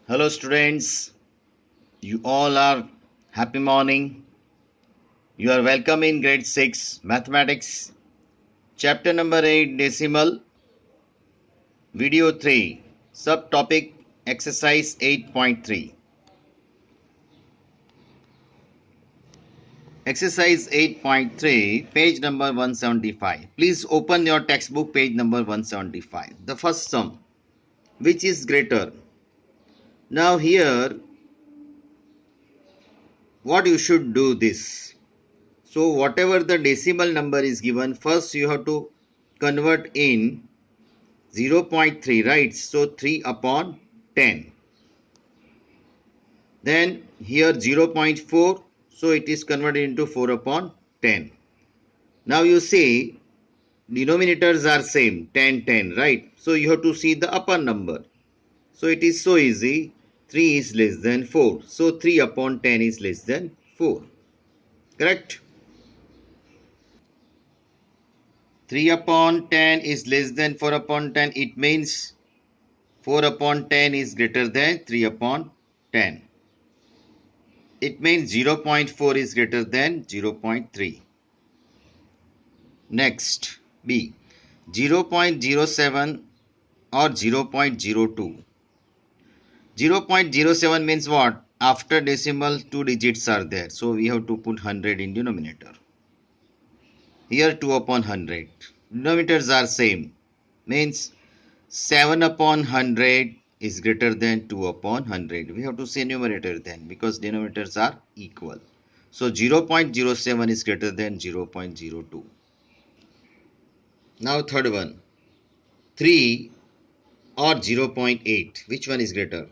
Hello students, you all are happy morning. You are welcome in grade 6 mathematics chapter number 8 decimal video 3 subtopic exercise 8.3. Exercise 8.3 page number 175. Please open your textbook page number 175. The first sum, which is greater. Now here what you should do this. So whatever the decimal number is given, first you have to convert in 0.3, right? So 3 upon 10. Then here 0.4, so it is converted into 4 upon 10. Now you see denominators are same, 10, 10, right? So you have to see the upper number. So it is so easy, 3 is less than 4. So 3 upon 10 is less than 4. Correct? 3 upon 10 is less than 4 upon 10. It means 4 upon 10 is greater than 3 upon 10. It means 0.4 is greater than 0.3. Next, B. 0.07 or 0.02. 0.07 means what? After decimal, two digits are there. So we have to put 100 in denominator. Here 2 upon 100. Denominators are same. Means 7 upon 100 is greater than 2 upon 100. We have to say numerator then because denominators are equal. So 0.07 is greater than 0.02. Now third one, 3 or 0.8. Which one is greater?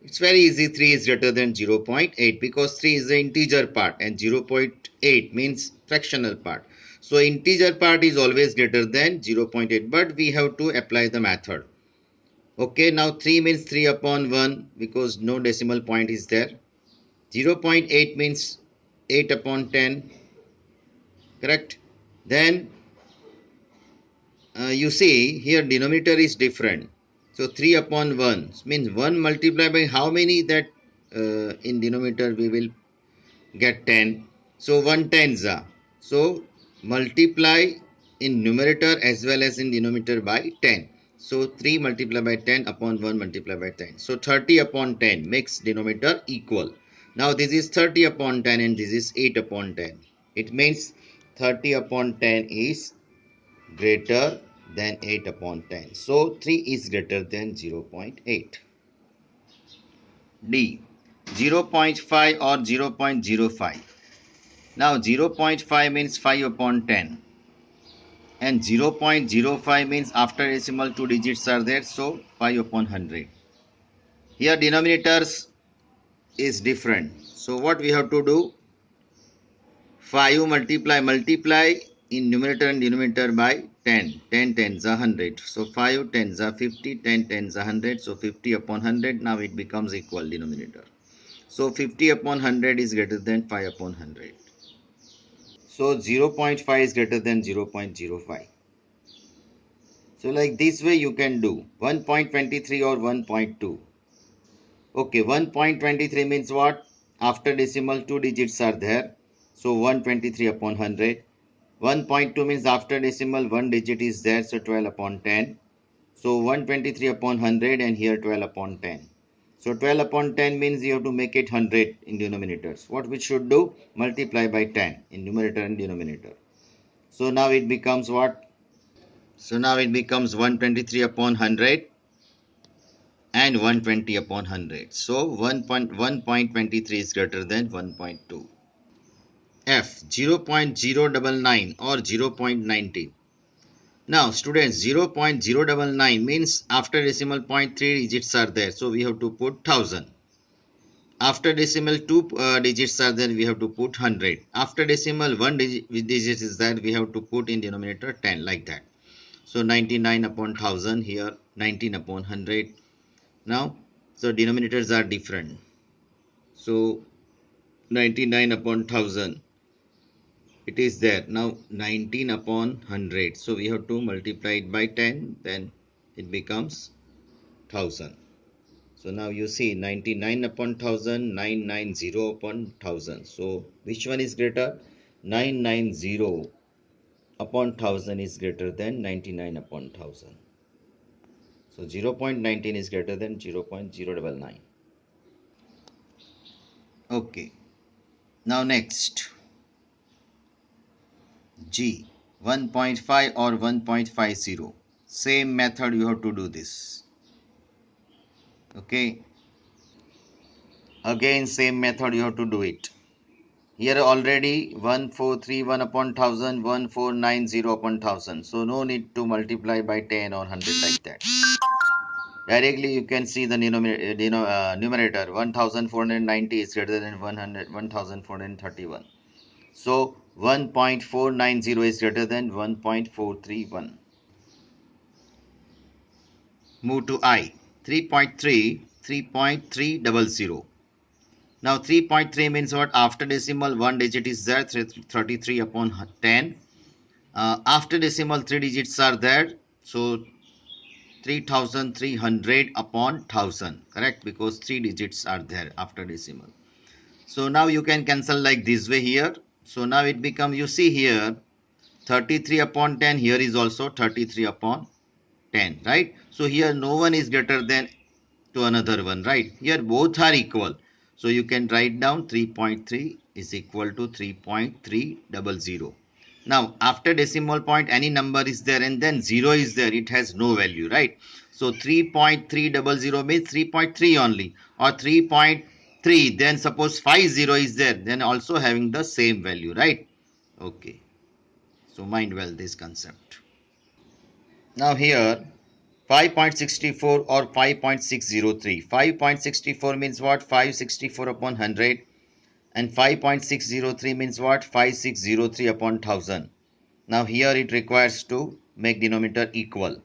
It's very easy. 3 is greater than 0.8 because 3 is the integer part and 0.8 means fractional part. So integer part is always greater than 0.8, but we have to apply the method. Okay, now 3 means 3 upon 1 because no decimal point is there. 0.8 means 8 upon 10. Correct? Then you see here denominator is different. So 3 upon 1 means 1 multiplied by how many, that in denominator we will get 10. So 1 tens are. So multiply in numerator as well as in denominator by 10. So 3 multiplied by 10 upon 1 multiplied by 10. So 30 upon 10 makes denominator equal. Now this is 30 upon 10 and this is 8 upon 10. It means 30 upon 10 is greater than 8 upon 10. So 3 is greater than 0.8. D. 0.5 or 0.05. Now 0.5 means 5 upon 10 and 0.05 means after decimal two digits are there, so 5 upon 100. Here denominators is different. So what we have to do? 5 multiply in numerator and denominator by 10. 10 tens are 100. So 5 tens are 50, 10 tens are 100. So 50 upon 100, now it becomes equal denominator. So 50 upon 100 is greater than 5 upon 100. So 0.5 is greater than 0.05. So like this way you can do 1.23 or 1.2. Okay, 1.23 means what? After decimal two digits are there. So 123 upon 100. 1.2 means after decimal one digit is there. So 12 upon 10. So 123 upon 100 and here 12 upon 10. So 12 upon 10 means you have to make it 100 in denominators. What we should do? Multiply by 10 in numerator and denominator. So now it becomes what? So now it becomes 123 upon 100 and 120 upon 100. So 1.23 is greater than 1.2. F 0.099 or 0.90. Now students, 0.099 means after decimal point 3 digits are there. So we have to put 1000. After decimal 2 digits are there, we have to put 100. After decimal 1 digit is there, we have to put in denominator 10, like that. So 99 upon 1000, here 19 upon 100. Now, so denominators are different. So 99 upon 1000, it is there. Now 19 upon 100. So we have to multiply it by 10, then it becomes 1000. So now you see 99 upon 1000, 990 upon 1000. So which one is greater? 990 upon 1000 is greater than 99 upon 1000. So 0.19 is greater than 0.099. Okay. Now next, G, 1.5 or 1.50. Same method you have to do this. Okay. Again same method you have to do it. Here already 1431 upon 1000, 1490 upon 1000. So no need to multiply by 10 or 100 like that. Directly you can see the numerator 1490 is greater than 1431. So 1.490 is greater than 1.431. Move to I. 3.3, 3.300. Now 3.3 means what? After decimal, one digit is there, 33 upon 10. After decimal, three digits are there. So 3300 upon 1000. Correct? Because three digits are there after decimal. So now you can cancel like this way here. So now it becomes, you see here, 33 upon 10. Here is also 33 upon 10. Right? So here no one is greater than to another one, right? Here both are equal. So you can write down 3.3 is equal to 3.300. Now after decimal point any number is there and then 0 is there, it has no value, right? So 3.300 means 3.3 only, or 3.3, then suppose 50 is there, then also having the same value, right? Okay, so mind well this concept. Now here 5.64 or 5.603. 5.64 means what? 564 upon 100, and 5.603 means what? 5603 upon 1000. Now here it requires to make denominator equal,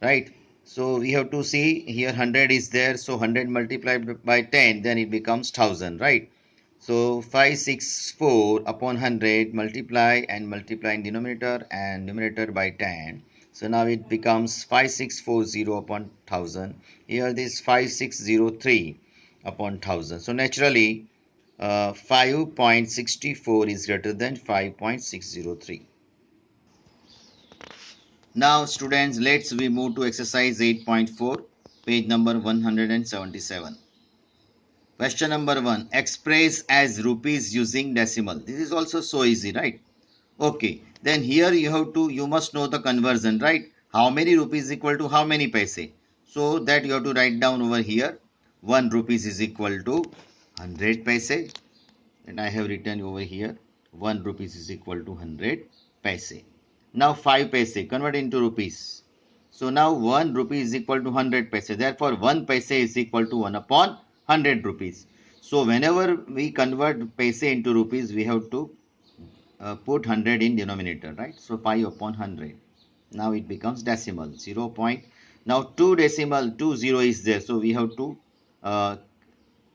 right? So we have to see here 100 is there, so 100 multiplied by 10, then it becomes 1000, right? So 564 upon 100, multiply in denominator and numerator by 10. So now it becomes 5640 upon 1000. Here this 5603 upon 1000. So naturally 5.64 is greater than 5.603. Now students, let's we move to exercise 8.4, page number 177. Question number 1. Express as rupees using decimal. This is also so easy, right? Okay. Then here you must know the conversion, right? How many rupees equal to how many paise? So that you have to write down over here. 1 rupees is equal to 100 paise. And I have written over here 1 rupees is equal to 100 paise. Now 5 paise convert into rupees. So now 1 rupee is equal to 100 paise. Therefore 1 paise is equal to 1 upon 100 rupees. So whenever we convert paise into rupees, we have to put 100 in denominator, right? So 5 upon 100. Now it becomes decimal 0. Now 2 decimal 20 is there. So we have to uh,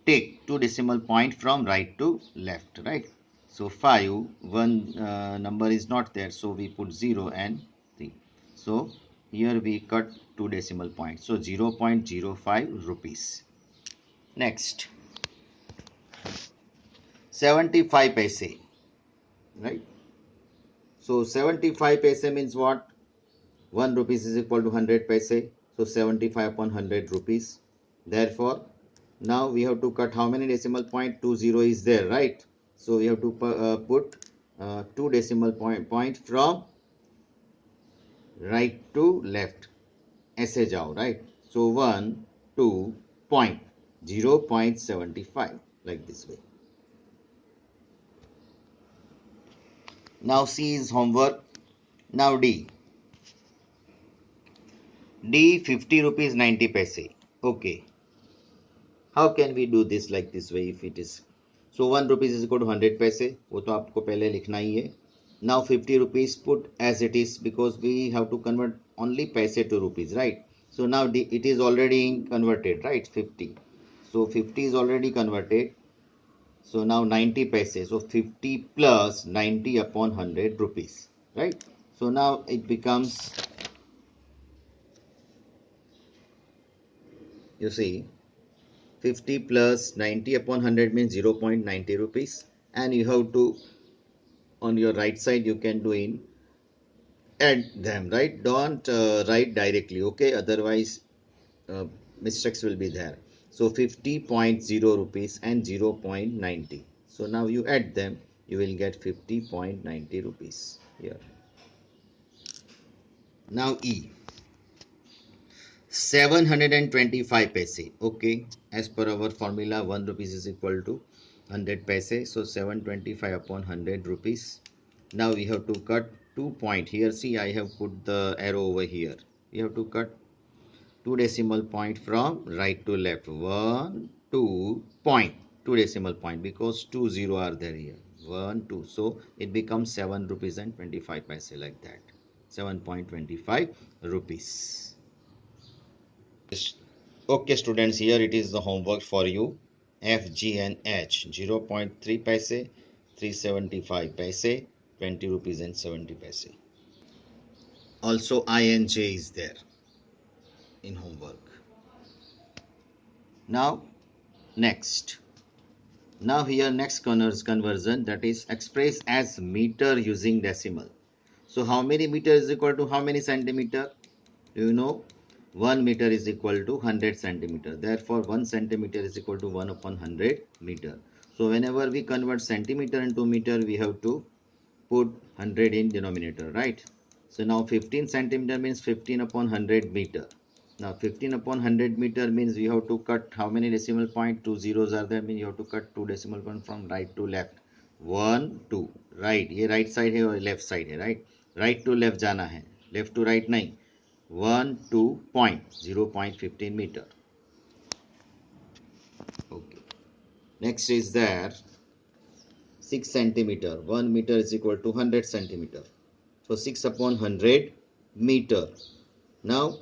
take 2 decimal point from right to left, right? So 5, one number is not there, so we put 0 and 3. So here we cut 2 decimal points, so 0.05 rupees. Next, 75 paise, right? So 75 paise means what? 1 rupees is equal to 100 paise, so 75 upon 100 rupees. Therefore now we have to cut how many decimal point? 20 is there, right? So we have to put 2 decimal point from right to left, ऐसे जाओ, right? So 1 2 point 0.75, like this way. Now C is homework. Now D 50 rupees 90 paise. Okay, how can we do this like this way? If it is so 1 rupees is equal to 100 paise, वो तो आपको पहले लिखना ही है. Now 50 rupees put as it is, because we have to convert only paise to rupees, right? So now it is already converted, right? 50. So 50 is already converted. So now 90 paise. So 50 plus 90 upon 100 rupees, right? So now it becomes, you see, 50 plus 90 upon 100 means 0.90 rupees, and you have to, on your right side, you can do in add them, right? Don't write directly, okay? Otherwise uh, mistakes will be there. So 50.0 rupees and 0.90. So now you add them, you will get 50.90 rupees here. Now E, 725 paise. Okay, as per our formula, 1 rupees is equal to 100 paise. So 725 upon 100 rupees. Now we have to cut 2 point here. See, I have put the arrow over here. We have to cut 2 decimal point from right to left. 1 2 point, 2 decimal point, because 2 0 are there here. 1 2, so it becomes 7 rupees and 25 paise, like that. 7.25 rupees. Okay students, here it is the homework for you. F, G and H, 0.3 paise, 375 paise, 20 rupees and 70 paise. Also I and J is there in homework. Now next. Now here next conversion, that is express as meter using decimal. So how many meter is equal to how many centimeter? Do you know? 1 meter is equal to 100 centimeter. Therefore 1 centimeter is equal to 1 upon 100 meter. So whenever we convert centimeter into meter, we have to put 100 in denominator, right? So now 15 centimeter means 15 upon 100 meter. Now 15 upon 100 meter means you have to cut how many decimal point? 2 zeros are there, means you have to cut 2 decimal point from right to left. 1 2, right, ये right side है और left side है, right? Right to left जाना है, left to right नहीं. 1 2 point, 0.15 meter. Okay, next is there 6 centimeter. 1 meter is equal to 100 centimeter. So 6 upon 100 meter. Now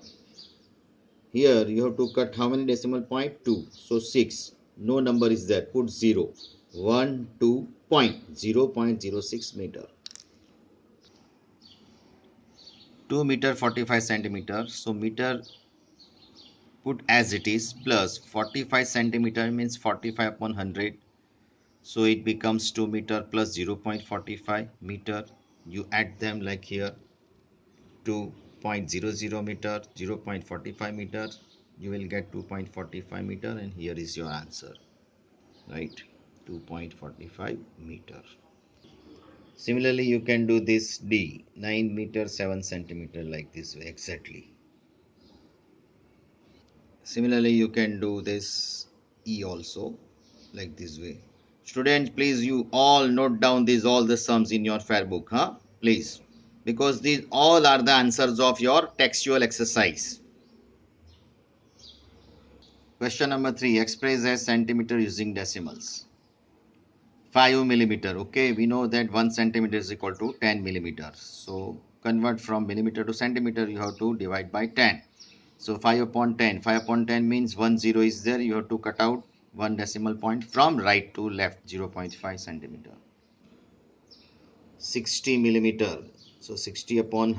here you have to cut how many decimal point? 2. So 6. No number is there. Put 0. 1 2 point, 0.06 meter. 2 meter 45 centimeter. So meter put as it is, plus 45 centimeter means 45 upon 100. So it becomes 2 meter plus 0.45 meter. You add them like here. 2.00 meter, 0.45 meter, you will get 2.45 meter, and here is your answer, right? 2.45 meter. Similarly, you can do this D, 9 meter 7 centimeter, like this way exactly. Similarly, you can do this E also, like this way. Students, please you all note down these all the sums in your fair book, huh? Please, because these all are the answers of your textual exercise. Question number 3. Express as centimeter using decimals. 5 millimeter. Okay, we know that 1 centimeter is equal to 10 millimeters. So convert from millimeter to centimeter, you have to divide by 10. So 5 upon 10. 5 upon 10 means 1 0 is there. You have to cut out 1 decimal point from right to left, 0.5 centimeter. 60 millimeter. So 60 upon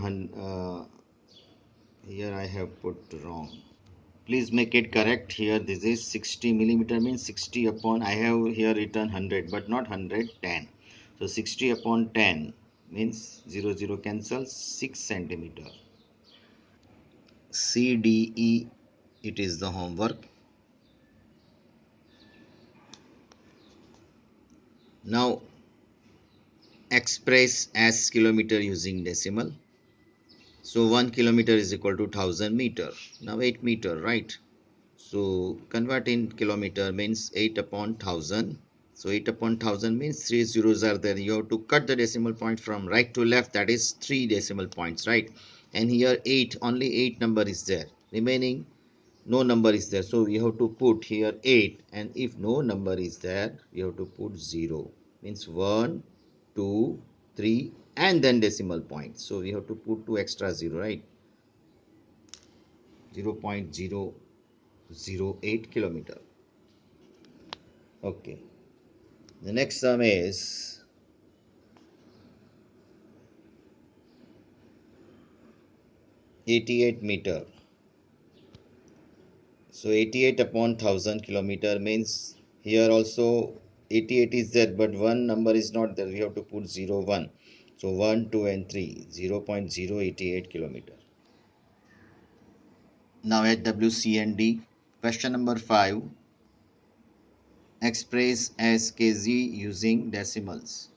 here I have put wrong. Please make it correct here. This is 60 millimeter means 60 upon, I have here written 100 but not 110. So 60 upon 10 means 0 0 cancel, 6 centimeter. C D E, it is the homework. Now express as kilometer using decimal. So 1 kilometer is equal to 1000 meter. Now 8 meter, right? So convert in kilometer means 8 upon 1000. So 8 upon 1000 means 3 zeros are there. You have to cut the decimal point from right to left, that is 3 decimal points, right? And here 8, only 8 number is there. Remaining no number is there. So we have to put here 8, and if no number is there, we have to put 0. Means 1, 2, 3 and then decimal point. So we have to put 2 extra 0, right? 0.008 kilometer. Okay. The next sum is 88 meter. So 88 upon 1000 kilometer means here also 88 is there, but one number is not there. We have to put 0, 1. So 1, 2 and 3, 0.088 kilometer. Now at W, C and D. Question number 5. Express as kg using decimals.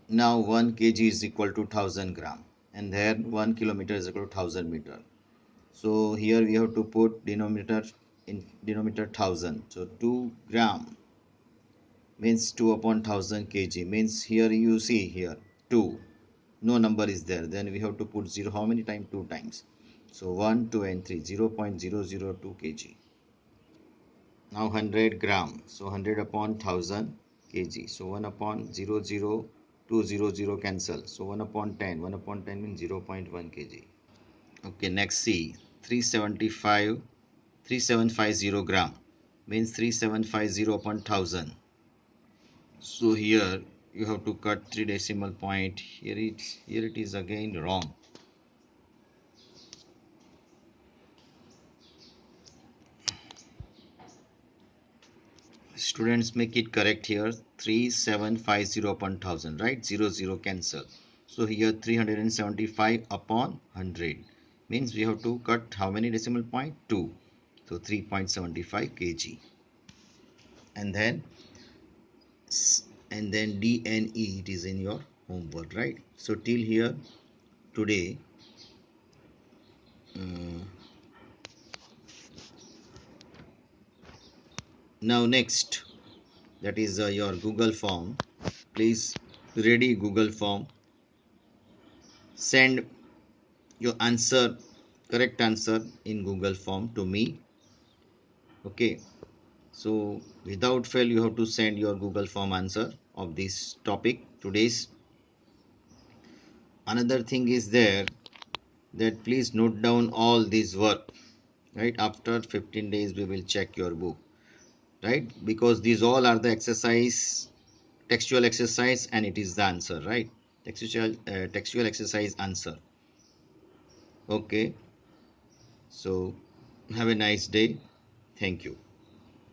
Now 1 kg is equal to 1000 gram, and there 1 kilometer is equal to 1000 meter. So here we have to put denominator in denominator 1000. So 2 gram means 2 upon 1000 kg means here you see here 2, no number is there, then we have to put 0 how many times, 2 times. So 1, 2 and 3, 0.002 kg. Now 100 gram, so 100 upon 1000 kg, so 1 upon 0.00200 cancel, so 1 upon 10, 1 upon 10 means 0.1 kg. Okay, next C, 3750 gram means 3750 upon 1000. So here you have to cut 3 decimal point. Here it is again wrong. Students, make it correct here. 3750 upon 1000, right? 0 cancel. So here 375 upon 100 means we have to cut how many decimal point? 2. So 3.75 kg. And then D and E, it is in your homework, right? So till here today. Now next, that is your Google form. Please ready Google form. Send your answer, correct answer in Google form to me. Okay. So without fail you have to send your Google form answer of this topic today's. Another thing is there that please note down all this work, right? After 15 days we will check your book, right? Because these all are the exercise, textual exercise, and it is the answer, right? Textual exercise answer. Okay, so have a nice day. Thank you.